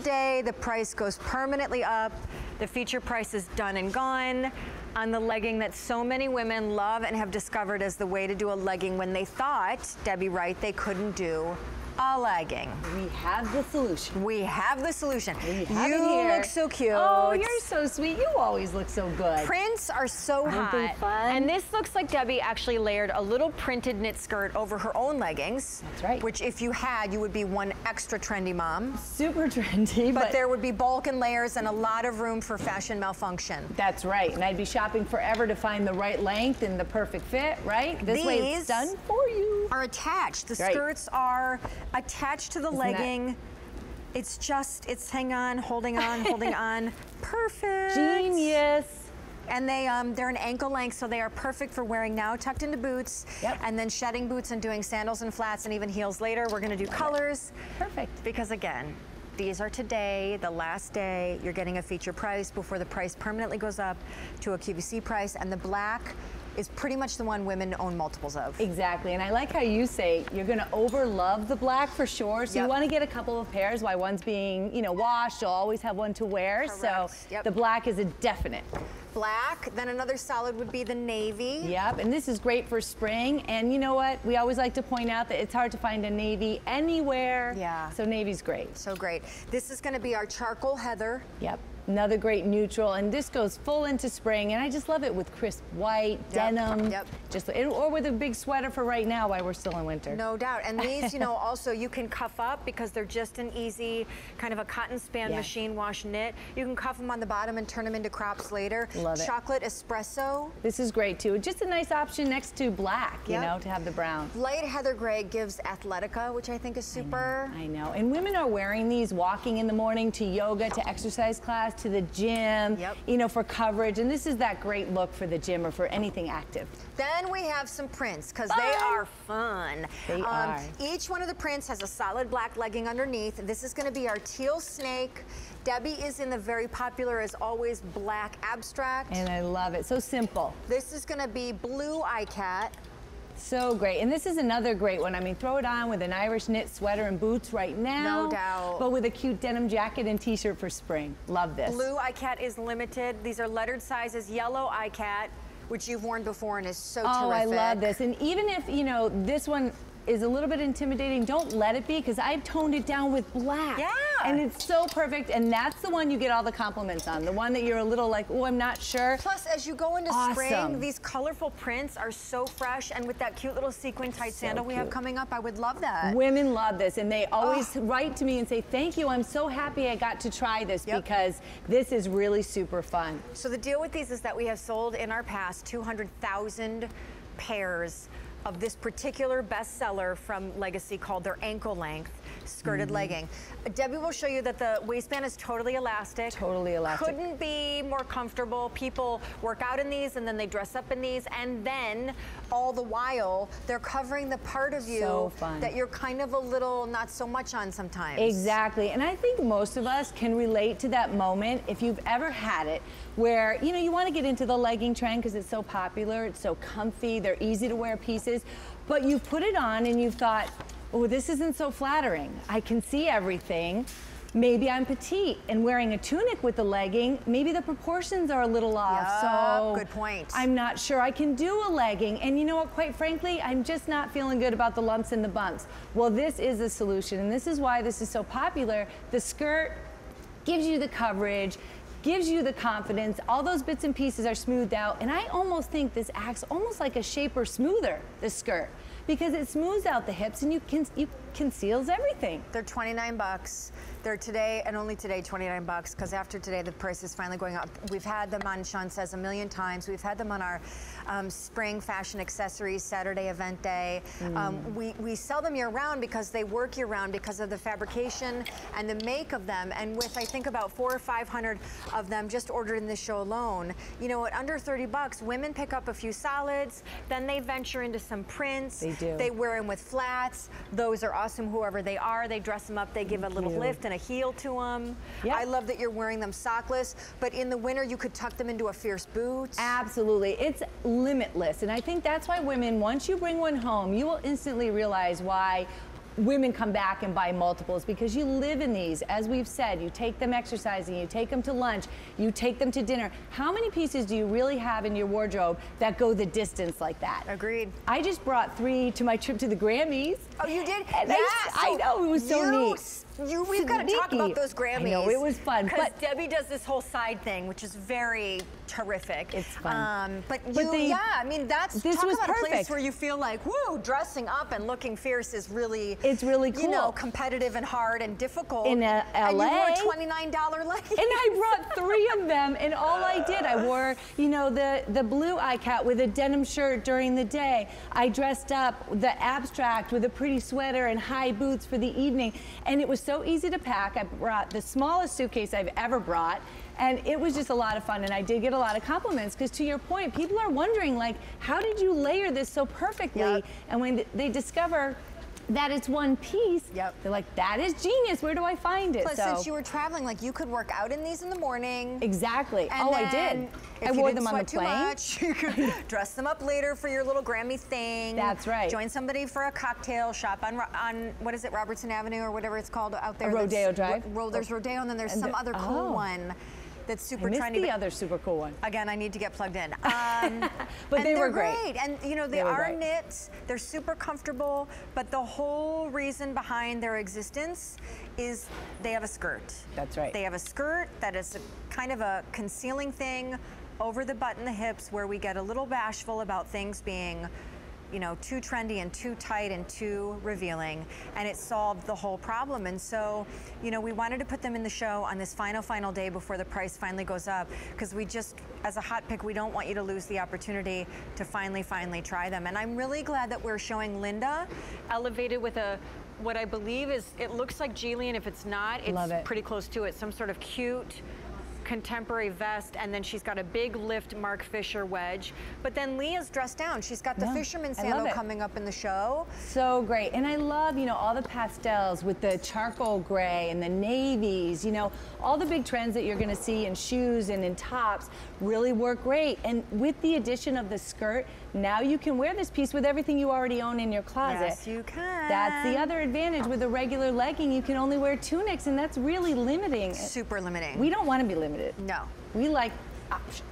Day, the price goes permanently up. The feature price is done and gone on the legging that so many women love and have discovered as the way to do a legging when they thought, Debbie Wright, they couldn't do a legging. We have the solution. We have the solution. We have it here. You look so cute. Oh, you're so sweet. You always look so good. Prints are so Aren't they hot. fun? And this looks like Debbie actually layered a little printed knit skirt over her own leggings. That's right. Which if you had, you would be one extra trendy mom. Super trendy, But there would be bulk and layers and a lot of room for fashion malfunction. That's right. And I'd be shopping forever to find the right length and the perfect fit, right? This way it's done for you. Are attached. The skirts are attached to the legging. It's hang on, holding on, holding on. Perfect. Genius. And they're an ankle length, so they are perfect for wearing now, tucked into boots, and then shedding boots and doing sandals and flats and even heels later. We're gonna do colors. Perfect. Because again, these are today, the last day. You're getting a feature price before the price permanently goes up to a QVC price, and the black is pretty much the one women own multiples of. Exactly, and I like how you say you're gonna overlove the black for sure, so you wanna get a couple of pairs while one's being, washed. You'll always have one to wear, so the black is a definite. Black, then another solid would be the navy. Yep, and this is great for spring, and you know what? We always like to point out that it's hard to find a navy anywhere. Yeah. So navy's great. So great. This is gonna be our charcoal heather. Yep. Another great neutral, and this goes full into spring, and I just love it with crisp white, denim, or with a big sweater for right now while we're still in winter. No doubt, and these, also you can cuff up because they're just an easy kind of a cotton span machine wash knit. You can cuff them on the bottom and turn them into crops later. Love it. Chocolate espresso. This is great too. Just a nice option next to black, to have the brown. Light heather gray gives athletica, which I think is super. I know, and women are wearing these walking in the morning to yoga, to exercise class, to the gym, for coverage, and this is that great look for the gym or for anything active. Then we have some prints, because they are fun. They are. Each one of the prints has a solid black legging underneath. This is gonna be our Teal Snake. Debbie is in the very popular, as always, black abstract. And I love it, so simple. This is gonna be blue iCat. So great, and this is another great one. I mean, throw it on with an Irish knit sweater and boots right now. No doubt. But with a cute denim jacket and t-shirt for spring. Love this. Blue iCat is limited. These are lettered sizes. Yellow iCat, which you've worn before and is so terrific. Oh, I love this. And even if, this one is a little bit intimidating, don't let it be, because I've toned it down with black. Yeah. And it's so perfect, and that's the one you get all the compliments on, the one that you're a little like, oh, I'm not sure. Plus, as you go into spring, these colorful prints are so fresh, and with that cute little sequin tight sandal we have coming up, I would love that. Women love this, and they always write to me and say, thank you, I'm so happy I got to try this, because this is really super fun. So the deal with these is that we have sold in our past 200,000 pairs of this particular bestseller from Legacy called their ankle length skirted legging. Debbie will show you that the waistband is totally elastic. Totally elastic. Couldn't be more comfortable. People work out in these and then they dress up in these, and then all the while they're covering the part of you that you're kind of a little not so much on sometimes. Exactly, and I think most of us can relate to that moment if you've ever had it where, you want to get into the legging trend because it's so popular, it's so comfy, they're easy to wear pieces, but you've put it on and you've thought, oh, this isn't so flattering. I can see everything. Maybe I'm petite, and wearing a tunic with the legging, maybe the proportions are a little off. So good point. I'm not sure I can do a legging. And you know what, quite frankly, I'm just not feeling good about the lumps and the bumps. Well, this is a solution, and this is why this is so popular. The skirt gives you the coverage, gives you the confidence. All those bits and pieces are smoothed out, and I almost think this acts almost like a shaper smoother, this skirt, because it smooths out the hips and you conceals everything. They're 29 bucks. They're today and only today 29 bucks, because after today the price is finally going up. We've had them on, Sean says, a million times. We've had them on our spring fashion accessories Saturday event day. We sell them year round because they work year round because of the fabrication and the make of them. And with, I think, about 400 or 500 of them just ordered in this show alone, at under 30 bucks, women pick up a few solids, then they venture into some prints. They do. They wear them with flats. Those are awesome, whoever they are. They dress them up, they give a little lift and a heel to them. Yep. I love that you're wearing them sockless, but in the winter you could tuck them into a fierce boot. Absolutely, it's limitless, and I think that's why women, once you bring one home, you will instantly realize why women come back and buy multiples because you live in these. As we've said, you take them exercising, you take them to lunch, you take them to dinner. How many pieces do you really have in your wardrobe that go the distance like that? Agreed. I just brought 3 to my trip to the Grammys. Oh, you did? And I know, it was so neat. We've got to talk about those Grammys. I know, it was fun. Because Debbie does this whole side thing, which is very terrific. It's fun. Yeah, I mean, this talk was about perfect. a place where you feel like, woo, dressing up and looking fierce is really, it's really cool. You know, competitive and hard and difficult. In LA. And you wore $29 leggings. And I brought 3 of them, and all I did, I wore, you know, the blue iCat with a denim shirt during the day. I dressed up the abstract with a pretty sweater and high boots for the evening, and it was so easy to pack. I brought the smallest suitcase I've ever brought, and it was just a lot of fun, and I did get a lot of compliments because, to your point, people are wondering, like, how did you layer this so perfectly? Yep. And when they discover that it's one piece, yep, they're like, that is genius. Where do I find it? Plus, since you were traveling, like, you could work out in these in the morning. Exactly. And I did. I wore them on the plane. Much, you could dress them up later for your little Grammy thing. That's right. Join somebody for a cocktail shop on what is it, Robertson Avenue or whatever it's called out there. Rodeo Drive. There's Rodeo, and then there's some other cool one that's super trendy. The other super cool one. Again, I need to get plugged in. But they were great. And you know, they are knits, they're super comfortable, but the whole reason behind their existence is they have a skirt. That's right. They have a skirt that is kind of a concealing thing over the butt and the hips, where we get a little bashful about things being, you know, too trendy and too tight and too revealing, and it solved the whole problem. And so, you know, we wanted to put them in the show on this final day before the price finally goes up, because we just, as a hot pick, we don't want you to lose the opportunity to finally try them. And I'm really glad that we're showing Linda elevated with a, what I believe is, it looks like Jillian. If it's not, it's pretty close to it. Some sort of cute contemporary vest, and then she's got a big lift Mark Fisher wedge. But then Leah's dressed down. She's got the fisherman sandal coming up in the show. So great. And I love, you know, all the pastels with the charcoal gray and the navies, you know, all the big trends that you're going to see in shoes and in tops really work great. And with the addition of the skirt, now you can wear this piece with everything you already own in your closet. Yes, you can. That's the other advantage. With a regular legging, you can only wear tunics, and that's really limiting. Super limiting. We don't want to be limited. No. We like options.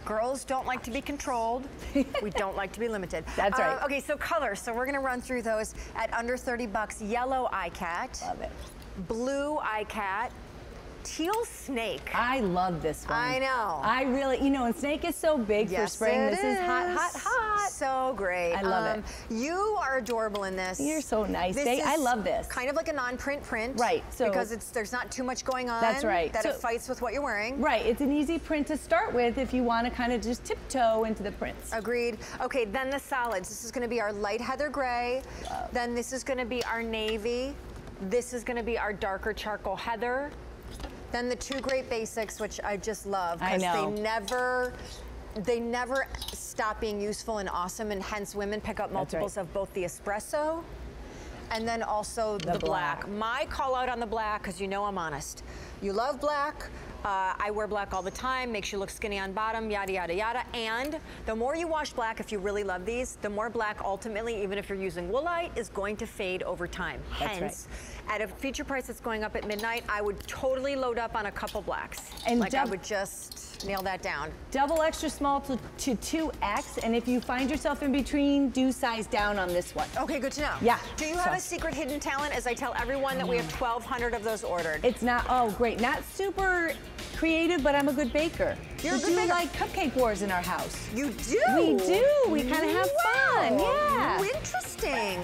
Girls don't like to be controlled. We don't like to be limited. That's right. Okay, so colors. So we're going to run through those at under 30 bucks. Yellow iCat. Love it. Blue iCat. Teal Snake. I love this one. I know. I really, you know, and Snake is so big for spring. This is hot, hot, hot. So great. I love it. You are adorable in this. You're so nice. I love this. Kind of like a non-print print. Right. So because there's not too much going on. That's right. That it fights with what you're wearing. Right. It's an easy print to start with if you want to kind of just tiptoe into the prints. Agreed. Okay, then the solids. This is going to be our light heather gray. Then this is going to be our navy. This is going to be our darker charcoal heather. Then the two great basics, which I just love, because they never stop being useful and awesome, and hence women pick up multiples of both the espresso and then also the black. My call out on the black, because you know I'm honest. You love black. I wear black all the time, makes you look skinny on bottom, yada, yada, yada. And the more you wash black, if you really love these, the more black ultimately, even if you're using woolite, is going to fade over time. Hence, at a feature price that's going up at midnight, I would totally load up on a couple blacks. And like I would just nail that down. Double extra small to 2X, and if you find yourself in between, do size down on this one. Okay, good to know. Yeah. Do you have a secret hidden talent? As I tell everyone that we have 1,200 of those ordered. It's not, oh great, not super creative, but I'm a good baker. You're a good baker. We do like cupcake wars in our house. You do? We do. We kind of have fun. Yeah. Interesting.